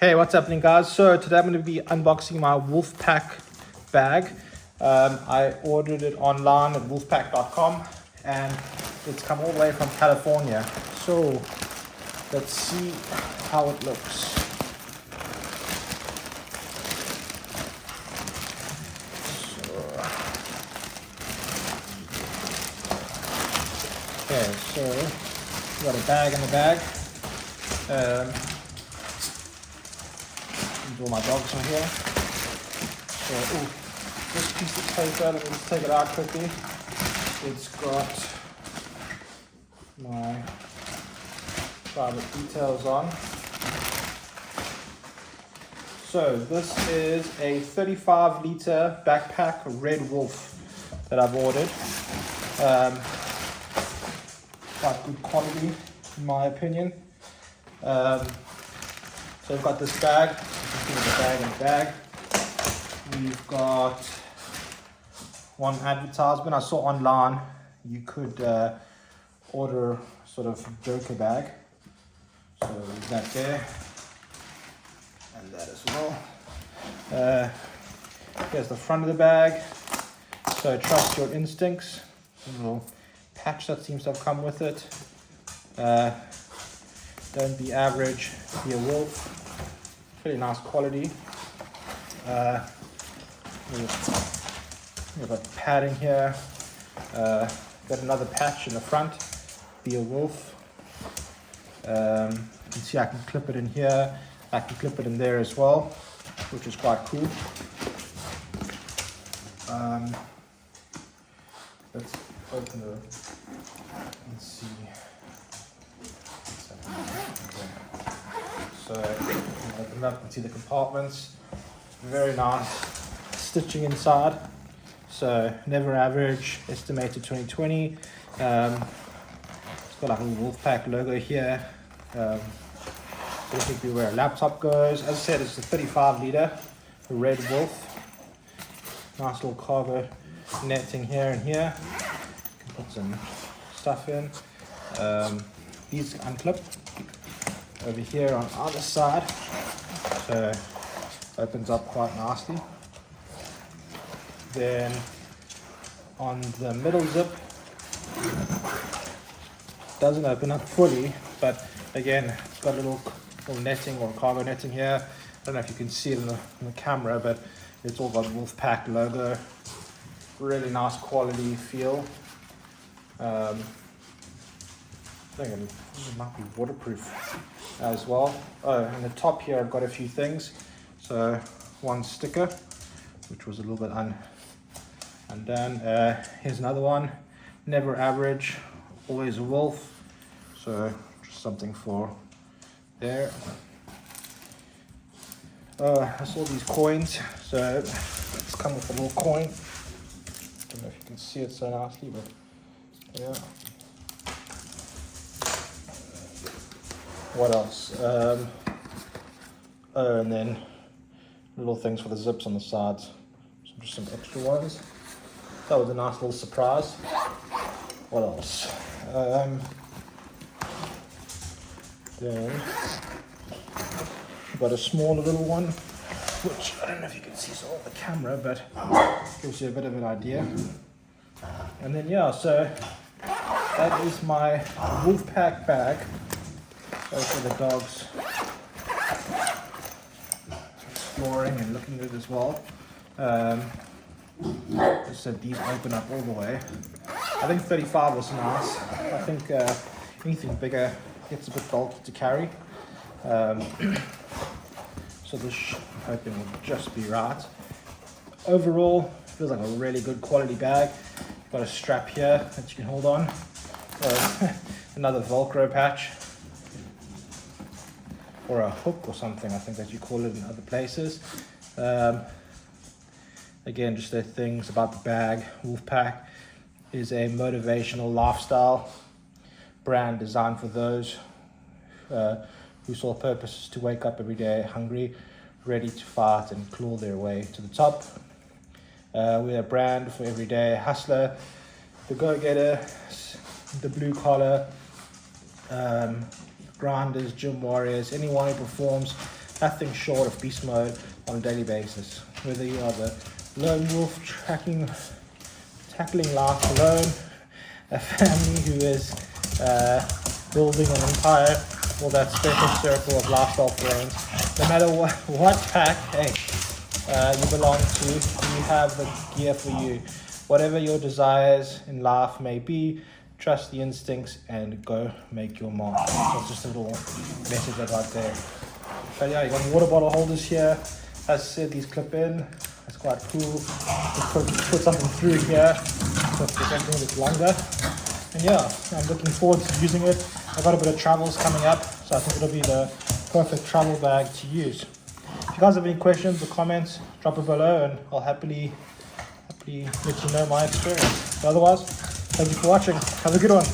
Hey, what's happening, guys? So today I'm going to be unboxing my Wolfpak bag. I ordered it online at wolfpak.com and it's come all the way from California. So let's see how it looks. Okay, so we got a bag in the bag. All my dogs are here. So, this piece of paper, let me just take it out quickly. It's got my private details on. So, this is a 35 litre backpack, Red Wolf, that I've ordered. Quite good quality, in my opinion. So, we've got this bag. The bag. We've got one advertisement. I saw online you could order sort of joker bag. So that there and that as well. Here's the front of the bag. So trust your instincts. A little patch that seems to have come with it. Don't be average, be a wolf. Pretty nice quality. We've got padding here. Got another patch in the front. Be a wolf. You can see I can clip it in here. I can clip it in there as well, which is quite cool. Let's open it. Let's see. So open up and see the compartments. Very nice stitching inside. So never average, estimated 2020. It's got like a Wolfpak logo here. So this would be where a laptop goes. As I said, it's a 35 litre Red Wolf. Nice little cargo netting here and here. You can put some stuff in. These unclip over here on either side, so opens up quite nicely. Then on the middle zip, doesn't open up fully, but again it's got a little netting or cargo netting here. I don't know if you can see it in the camera, but it's all got Wolfpak logo. Really nice quality feel. I think it might be waterproof as well. Oh, and the top here I've got a few things. So one sticker, which was a little bit undone. Here's another one. Never average, always a wolf. So just something for there. I saw these coins. So it's come with a little coin. Don't know if you can see it so nicely, but yeah. What else? And then little things for the zips on the sides. So just some extra ones. That was a nice little surprise. What else? Then got a smaller little one, which I don't know if you can see so on the camera, but gives you a bit of an idea. And then yeah, so that is my Wolfpak bag. For the dogs exploring and looking at it as well. I said these open up all the way. I think 35 was nice. I think anything bigger gets a bit bulky to carry. So this I'm hoping will just be right. Overall, feels like a really good quality bag. Got a strap here that you can hold on. Another Velcro patch. Or a hook or something, I think that you call it in other places. Again, just the things about the bag. Wolfpak is a motivational lifestyle brand designed for those whose sole purpose is to wake up every day hungry, ready to fight and claw their way to the top. We're a brand for everyday hustler, the go-getter, the blue collar, grinders, gym warriors, anyone who performs nothing short of beast mode on a daily basis. Whether you are the lone wolf tackling life alone, a family who is building an empire, or that special circle of lifestyle friends, no matter what pack, hey, you belong to, you have the gear for you. Whatever your desires in life may be, trust the instincts and go make your mark. That's just a little message I got there. But yeah, you got water bottle holders here. As I said, these clip in. That's quite cool. Just put something through here so it's something a bit longer. And yeah, I'm looking forward to using it. I've got a bit of travels coming up, so I think it'll be the perfect travel bag to use. If you guys have any questions or comments, drop it below and I'll happily let you know my experience. But otherwise, thank you for watching. Have a good one.